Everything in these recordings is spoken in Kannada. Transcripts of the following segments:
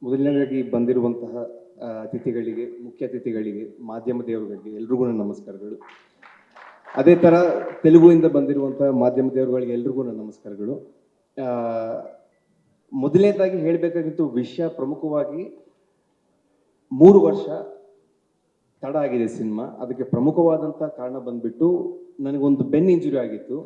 ಮೊದಲನೇದಾಗಿ ಬಂದಿರುವಂತಹ ಅತಿಥಿಗಳಿಗೆ, ಮುಖ್ಯ ಅತಿಥಿಗಳಿಗೆ, ಮಾಧ್ಯಮ ದೇವರುಗಳಿಗೆ ಎಲ್ರಿಗೂ ನನ್ನ ನಮಸ್ಕಾರಗಳು. ಅದೇ ಥರ ತೆಲುಗುವಿಂದ ಬಂದಿರುವಂತಹ ಮಾಧ್ಯಮ ದೇವರುಗಳಿಗೆ ಎಲ್ರಿಗೂ ನನ್ನ ನಮಸ್ಕಾರಗಳು. ಮೊದಲನೇದಾಗಿ ಹೇಳಬೇಕಾಗಿತ್ತು ವಿಷಯ ಪ್ರಮುಖವಾಗಿ 3 ವರ್ಷ ತಡ ಆಗಿದೆ ಸಿನಿಮಾ. ಅದಕ್ಕೆ ಪ್ರಮುಖವಾದಂಥ ಕಾರಣ ಬಂದ್ಬಿಟ್ಟು ನನಗೊಂದು ಬೆನ್ ಇಂಜುರಿ ಆಗಿತ್ತು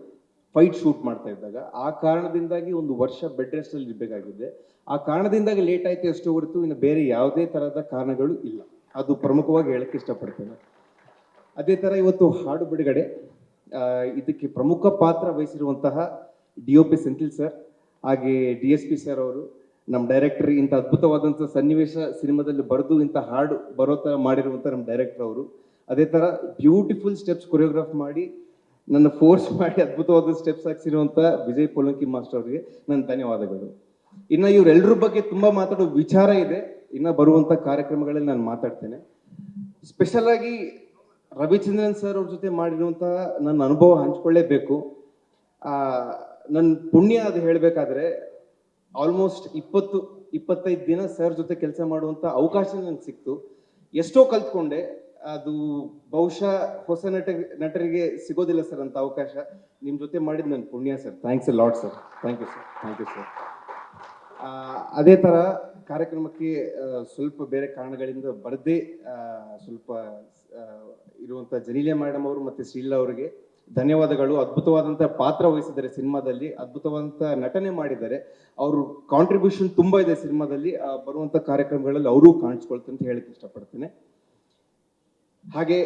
ಫೈಟ್ ಶೂಟ್ ಮಾಡ್ತಾ ಇದ್ದಾಗ. ಆ ಕಾರಣದಿಂದಾಗಿ 1 ವರ್ಷ ಬೆಡ್ ರೆಸ್ಟ್ ಅಲ್ಲಿ ಇರಬೇಕಾಗಿದೆ. ಆ ಕಾರಣದಿಂದಾಗಿ ಲೇಟ್ ಆಯ್ತು ಅಷ್ಟು ಹೊರತು ಇನ್ನು ಬೇರೆ ಯಾವುದೇ ತರಹದ ಕಾರಣಗಳು ಇಲ್ಲ. ಅದು ಪ್ರಮುಖವಾಗಿ ಹೇಳಕ್ಕೆ ಇಷ್ಟಪಡ್ತೇನೆ. ಅದೇ ತರ ಇವತ್ತು ಹಾಡು ಬಿಡುಗಡೆ, ಇದಕ್ಕೆ ಪ್ರಮುಖ ಪಾತ್ರ ವಹಿಸಿರುವಂತಹ DOP ಸೆಂಥಿಲ್ ಸರ್, ಹಾಗೆ DSP ಸರ್ ಅವರು, ನಮ್ಮ ಡೈರೆಕ್ಟರ್, ಇಂಥ ಅದ್ಭುತವಾದಂಥ ಸನ್ನಿವೇಶ ಸಿನಿಮಾದಲ್ಲಿ ಬರೆದು ಇಂಥ ಹಾಡು ಬರೋ ಥರ ಮಾಡಿರುವಂಥ ನಮ್ಮ ಡೈರೆಕ್ಟರ್ ಅವರು. ಅದೇ ಥರ ಬ್ಯೂಟಿಫುಲ್ ಸ್ಟೆಪ್ಸ್ ಕೊರಿಯೋಗ್ರಾಫ್ ಮಾಡಿ ನನ್ನ ಫೋರ್ಸ್ ಮಾಡಿ ಅದ್ಭುತವಾದ ಸ್ಟೆಪ್ಸ್ ಹಾಕ್ಸಿರುವಂಥ ವಿಜಯ್ ಪೋಲಂಕಿ ಮಾಸ್ಟರ್ ಅವರಿಗೆ ನನ್ನ ಧನ್ಯವಾದಗಳು. ಇನ್ನು ಇವರೆಲ್ಲರ ಬಗ್ಗೆ ತುಂಬ ಮಾತಾಡೋ ವಿಚಾರ ಇದೆ, ಇನ್ನು ಬರುವಂಥ ಕಾರ್ಯಕ್ರಮಗಳಲ್ಲಿ ನಾನು ಮಾತಾಡ್ತೇನೆ. ಸ್ಪೆಷಲ್ ಆಗಿ ರವಿಚಂದ್ರನ್ ಸರ್ ಅವ್ರ ಜೊತೆ ಮಾಡಿರುವಂತಹ ನನ್ನ ಅನುಭವ ಹಂಚ್ಕೊಳ್ಳೇಬೇಕು. ನನ್ನ ಪುಣ್ಯ ಅದು ಹೇಳಬೇಕಾದ್ರೆ ಆಲ್ಮೋಸ್ಟ್ 20-25 ದಿನ ಸರ್ ಜೊತೆ ಕೆಲಸ ಮಾಡುವಂಥ ಅವಕಾಶ ನನಗೆ ಸಿಕ್ತು. ಎಷ್ಟೋ ಕಲ್ತ್ಕೊಂಡೆ. ಅದು ಬಹುಶಃ ಹೊಸ ನಟರಿಗೆ ಸಿಗೋದಿಲ್ಲ ಸರ್ ಅಂತ ಅವಕಾಶ. ನಿಮ್ಮ ಜೊತೆ ಮಾಡಿದ ನನ್ನ ಪುಣ್ಯ sir. Thanks a lot sir. Thank you sir. Thank you sir. ಅದೇ ಥರ ಕಾರ್ಯಕ್ರಮಕ್ಕೆ ಸ್ವಲ್ಪ ಬೇರೆ ಕಾರಣಗಳಿಂದ ಬರದೇ ಸ್ವಲ್ಪ ಇರುವಂಥ ಜಲೀಲೆ ಮೇಡಮ್ ಅವರು ಮತ್ತು ಶ್ರೀಲಾ ಅವರಿಗೆ ಧನ್ಯವಾದಗಳು. ಅದ್ಭುತವಾದಂಥ ಪಾತ್ರ ವಹಿಸಿದ್ದಾರೆ ಸಿನಿಮಾದಲ್ಲಿ, ಅದ್ಭುತವಾದಂಥ ನಟನೆ ಮಾಡಿದ್ದಾರೆ. ಅವರು ಕಾಂಟ್ರಿಬ್ಯೂಷನ್ ತುಂಬ ಇದೆ ಸಿನಿಮಾದಲ್ಲಿ. ಬರುವಂಥ ಕಾರ್ಯಕ್ರಮಗಳಲ್ಲಿ ಅವರೂ ಕಾಣಿಸ್ಕೊಳ್ತಾರೆ ಅಂತ ಹೇಳಕ್ಕೆ ಇಷ್ಟಪಡ್ತೇನೆ. ಹಾಗೆ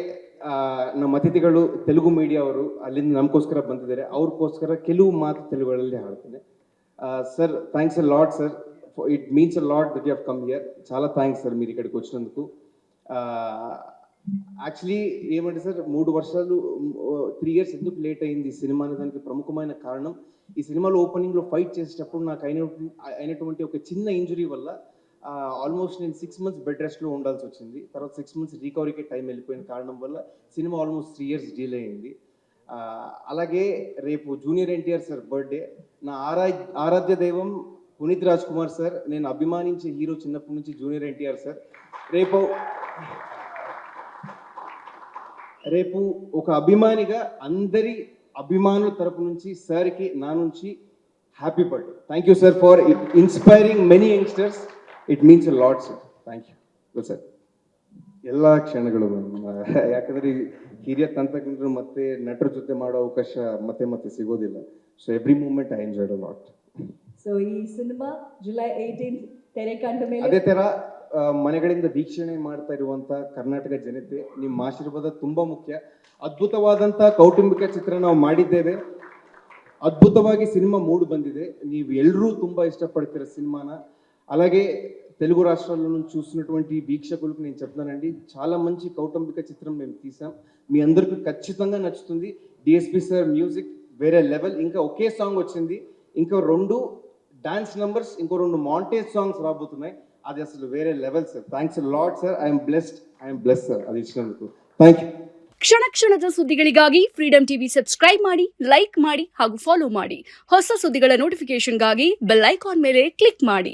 ನಮ್ಮ ಅತಿಥಿಗಳು ತೆಲುಗು ಮೀಡಿಯಾ ಅವರು ಅಲ್ಲಿಂದ ನಮಗೋಸ್ಕರ ಬಂದಿದ್ದಾರೆ. ಅವ್ರಿಗೋಸ್ಕರ ಕೆಲವು ಮಾತು ತೆಲುಗುಗಳಲ್ಲಿ ಹಾಡ್ತೇನೆ. Sir, thanks a lot sir. It means a lot that you have come here. చాలా థ్యాంక్స్ సార్ మీరు ఇక్కడికి వచ్చినందుకు. యాక్చువల్లీ ఏమంటే సార్ 3 వర్షాలు 3 ఇయర్స్ ఎందుకు లేట్ అయింది ఈ సినిమా అనే దానికి ప్రముఖమైన కారణం, ఈ సినిమాలో ఓపెనింగ్లో ఫైట్ చేసేటప్పుడు నాకు అయినటువంటి ఒక చిన్న ఇంజురీ వల్ల ఆల్మోస్ట్ నేను 6 months బెడ్ రెస్ట్లో ఉండాల్సి వచ్చింది. తర్వాత 6 months రికవరీకి టైం వెళ్ళిపోయిన కారణం వల్ల సినిమా ఆల్మోస్ట్ 3 years డిలే అయింది. అలాగే రేపు జూనియర్ ఎన్టీఆర్ సార్ బర్త్డే. నా ఆరాధ్య దైవం పునీత్ రాజ్ కుమార్ సార్, నేను అభిమానించే హీరో చిన్నప్పటి నుంచి జూనియర్ ఎన్టీఆర్ సార్. రేపు ఒక అభిమానిగా అందరి అభిమానుల తరపు నుంచి సార్కి నా నుంచి happy birthday. Thank you sir for inspiring many youngsters. It means a lot sir. Thank you sir. ಎಲ್ಲ ಕ್ಷಣಗಳು ಯಾಕಂದರೆ ಹಿರಿಯ ತಂತ್ರಜ್ಞರು ಮತ್ತೆ ನಟರ ಜೊತೆ ಮಾಡೋ ಅವಕಾಶ ಮತ್ತೆ ಸಿಗೋದಿಲ್ಲ. So every moment I enjoyed a lot. So ಈ ಸಿನಿಮಾ July 18 ತೆರೆ ಕಂಡ ಮೇಲೆ, ಅದೇ ತರ ಮನೆಗಳಿಂದ ವೀಕ್ಷಣೆ ಮಾಡ್ತಾ ಇರುವಂತ ಕರ್ನಾಟಕ ಜನತೆ, ನಿಮ್ಮ ಆಶೀರ್ವಾದ ತುಂಬಾ ಮುಖ್ಯ. ಅದ್ಭುತವಾದಂತ ಕೌಟುಂಬಿಕ ಚಿತ್ರ ನಾವು ಮಾಡಿದ್ದೇವೆ. ಅದ್ಭುತವಾಗಿ సినిమా మూడు ಬಂದಿದೆ. ನೀವು ಎಲ್ಲರೂ ತುಂಬಾ ఇష్టపడుతున్న సినిమాన. అలాగే తెలుగు రాష్ట్రాల నుంచి చూసినటువంటి వీక్షకులకు నేను చెప్తానండి, చాలా మంచి కౌటుంబిక చిత్రం మేము తీసాం. మీ అందరికీ ఖచ్చితంగా నచ్చుతుంది. DSP సార్ మ్యూజిక్ వేరే లెవెల్. ఇంకా ఒకే సాంగ్ వచ్చింది, ఇంకా 2 డాన్స్ నంబర్స్, ఇంకో 2 మాంటేజ్ సాంగ్స్ రాబోతున్నాయి. అది అసలు వేరే level sir. Thanks lot sir. I'm blessed sir అది ఇచ్చినందుకు. Thank you. ಕ್ಷಣದ ಸುದ್ದಿಗಳಿಗಾಗಿ ಫ್ರೀಡಂ ಟಿವಿ ಸಬ್ಸ್ಕ್ರೈಬ್ ಮಾಡಿ, ಲೈಕ್ ಮಾಡಿ ಹಾಗೂ ಫಾಲೋ ಮಾಡಿ. ಹೊಸ ಸುದ್ದಿಗಳ ನೋಟಿಫಿಕೇಶನ್ಗಾಗಿ ಬೆಲ್ ಐಕಾನ್ ಮೇಲೆ ಕ್ಲಿಕ್ ಮಾಡಿ.